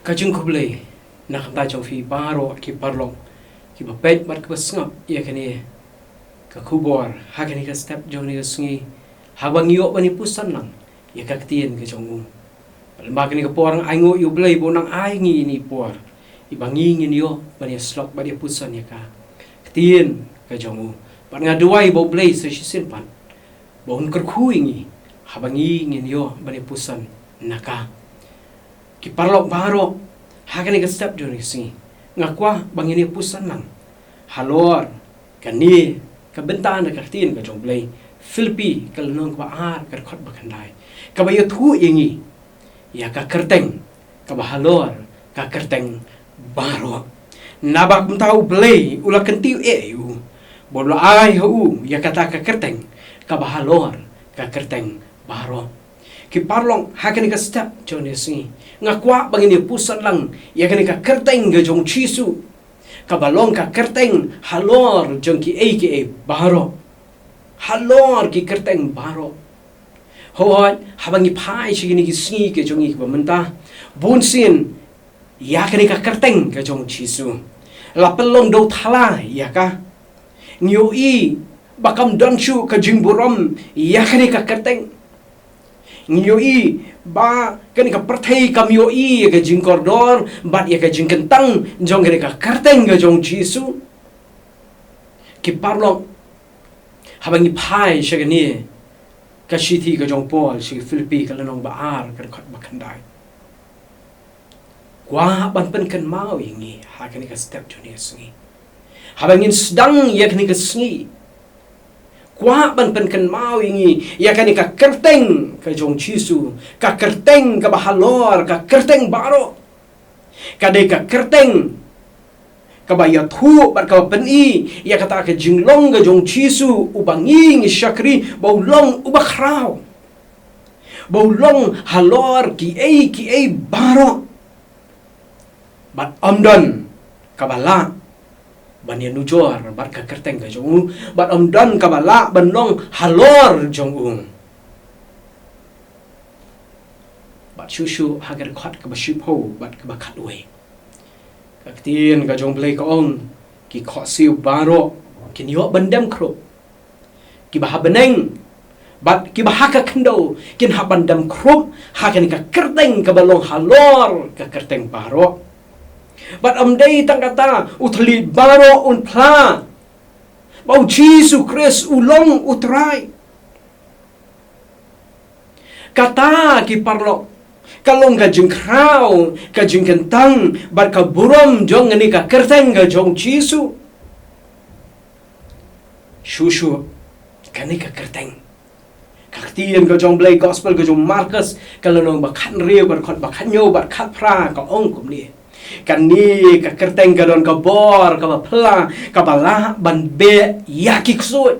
kajung kublai nak ta jong fi baro ki parlong ki ba pet mat ka sngap ya kani ka kubor ha kani ka step jong ni sungi ha bang yo bani pusan lang ya ka tien ka jong u ma kani ka porang ai ngo yu blai bo nang ai ngi ni por i bangi ngi yo bani slok bani pusan ya ka tien ka jong u ban nga duai bo blai se shi sin pan bo un kar khu ngi ha bangi ngi yo bani pusan naka ki parlok baro hakani ka step joni si ngakwa bangini pusan lang halor kani ka bentan ka tin ka jong blai Filipi ka lunong ba ar ka khot ba khandai ka ba yothu ingi ya ka kerteng ka ba halor ka kerteng baro nabak mtau blai ula kentiu yu bolo ai hu ya kata ka kerteng ka ba halor ka kerteng baro ki parlong hakani ka step joni si ngakwa bangini pusan lang ya kani ka kerteng ga jong chisu ka balong ka kerteng halor jong ki aka baro halor ki kerteng baro hoat habangi pai chigini ki singi ke jong ik bamenta bunsin ya kani ka kerteng ga jong chisu la pelong do thala ya ka nyu i bakam donchu ka jingburom ya kani ka kerteng ngioi ba kani ka perthai kam yoi ka jing kordor bat ya ka jing kentang jong kani ka karteng ga jong jisu ki parlo habangi pai shagani ka shithi ka jong pol shi Filipi ka lanong ba ar ka khat ba khandai kwa ban pen kan mau ingi ha kani ka step joni singi habangin sedang ya kani ka singi kwa ban pen kan mau ingi ya kani ka kerteng ka jong chisu ka kerteng ka bahalor ka kerteng baro ka de ka kerteng ka ba ya thu ban ka pen i ya kata ka jinglong ka jong chisu ubangi ngi shakri baulong ubakrao baulong halor ki ai baro bat amdan ka bala bani nujor bat ka kerteng ka jong bat amdan ka bala banong halor jong bat shushu hagar khat ka bashipho bat ka bakhat we ka tien ka jong blai ka ong ki kho siu baro ki nyo bandam kro ki bah beneng bat ki bah ka khndo kin ha bandam kro ha kan ka kerteng ka balong halor ka kerteng baro bat amdei tang kata uthli baro un pla bau Jesu Christ ulong utrai kata ki parlo kalong ka jing krau ka jing kentang bat ka burom jong ni ka kerteng ka jong Jesu shushu kani ka kerteng kaktian ka jong blai gospel ka jong Marcus kalong ba khan riu bat khot ba khan nyo bat khat pra ka ong kum ni kan ni ka kerteng ka don ka bor ka ba pla ka bala ban be yakik suit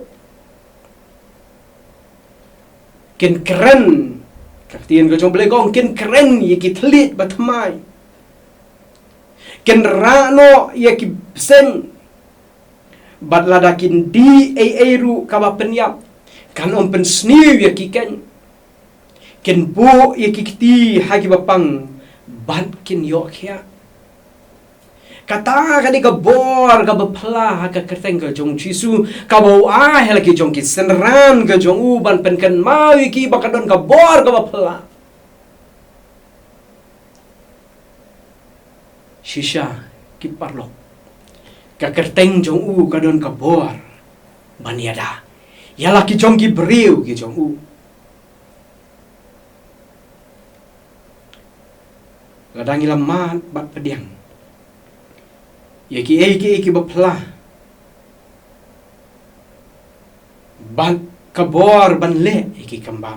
kin keren ka tien ka jong blai gong kin keren yiki thlit ba thmai kin rano yaki sen bat lada kin di ai ru ka ba penyap kan om pen sniu yaki ken bu yaki kiti hagi bapang ban kin yok ya kata kani ka bor ka bapla ka kerteng ka jong Jisu ka bau hela ki jong ki senran ka jong uban pen kan mau ki bakadon ka bor ka bapla shisha ki parlo ka kerteng jong u ka don ka bor baniada yala ki jong ki briu ki jong u ladang ilamat bat pediang yaki bapla ban kabor ban le iki kamba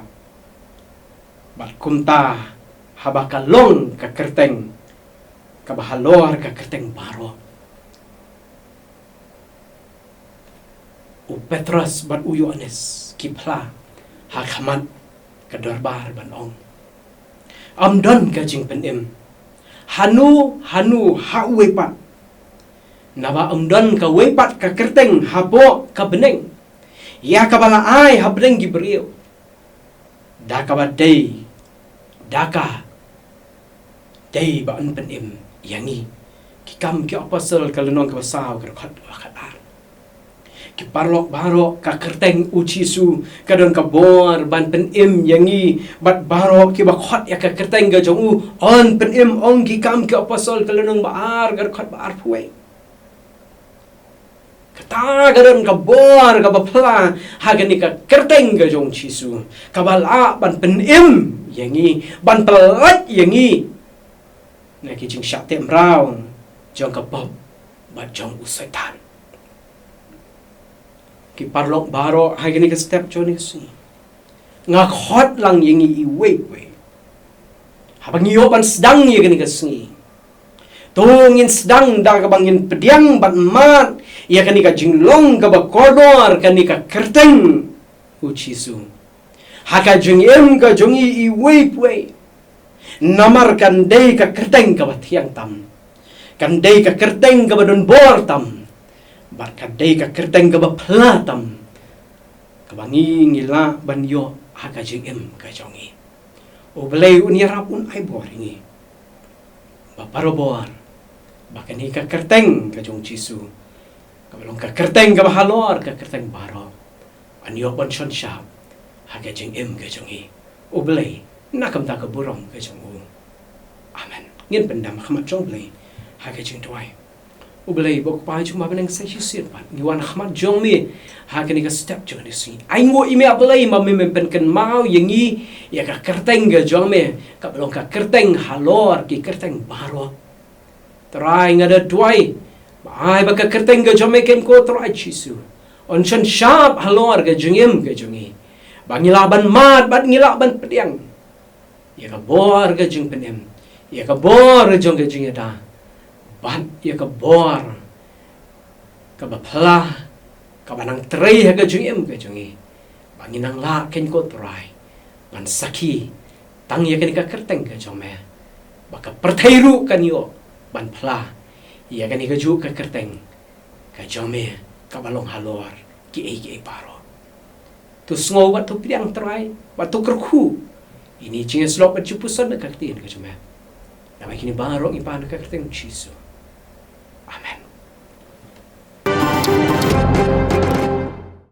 bat kumta habakalong ka kerteng ka bahalor ka kerteng baro u Petrus bat u Yohanes kipla hakamat ka darbar ban ong amdon ka jing penem hanu hawe pat naba amdon ka wepat ka kerteng habo ka beneng ya ka bala ai ha beneng gi brio da ka badai daka day ba an pen im yangi ki kam ki apostle kalunong ka basaw ka khat khatar ki parlok barok ka kerteng uci su kadon ka bor ban pen im yangi bat barok ki ba khat ya ka kerteng ga jong u on pen im ong ki kam ki apostle kalunong ba ar ga khat ba ar puai kata gadon ka bor ka bapla hagani ka kerteng ga jong chisu kabala ban pen im yangi ban pelat yangi na ki jing syak tem rau jong ka bob ba jong usaitan ki parlok baro hagani ka step joni si nga khot lang yangi I we habang iyo ban sedang yangi ka singi tungin sedang da ka bangin pediang ban mat ia kani ka jinglong ka ba kodor kani ka kerteng uchisu haka jing em ka jongi I we namar kan dei ka kerteng ka ba thiang tam kan dei ka kerteng ka ba don bor tam bar ka dei ka kerteng ka ba phla tam ka bangi ngila ban yo haka jing em ka jongi o belai unia rapun ai bor ini ba parobor bakani ka kerteng ka jong chisu ka balong ka kerteng ka bahalor ka kerteng baro anyo pon shon shap haka jing em ka jongi o belai nakam ta ka burong ka jong u amen ngin pendam khamat jong belai haka jing toy o belai bok pa chuma beneng sa hisir pat ni wan khamat jong mi haka ni ka step jong ni si ai ngo ime belai ma me pen ken mau yangi ya ka kerteng ka jong me ka balong ka kerteng halor ki kerteng baro try ngada tuai ai ba ka kerteng ka jong me ken ko try chisu on chan sharp halor ka jengem ka jongi ba ngilaban mat bat ngilaban pediang ya ka bor ka jeng penem ya ka bor jong ka jeng da ban ya ka bor ka ba phla ka banang trei ha ka jengem ka jongi ba nginang la ken ko try ban saki tang ya ka kerteng ka jong me ba ka perthairu kan yo ban phla ya ka ni ka ju ka kerteng ka jong me ka balong halor ki paro tu sngo wat tu piang try wat tu kerku ini jinga slop at chupusan na kaktin ka jong me na kini baro ipan ka kerteng chiso amen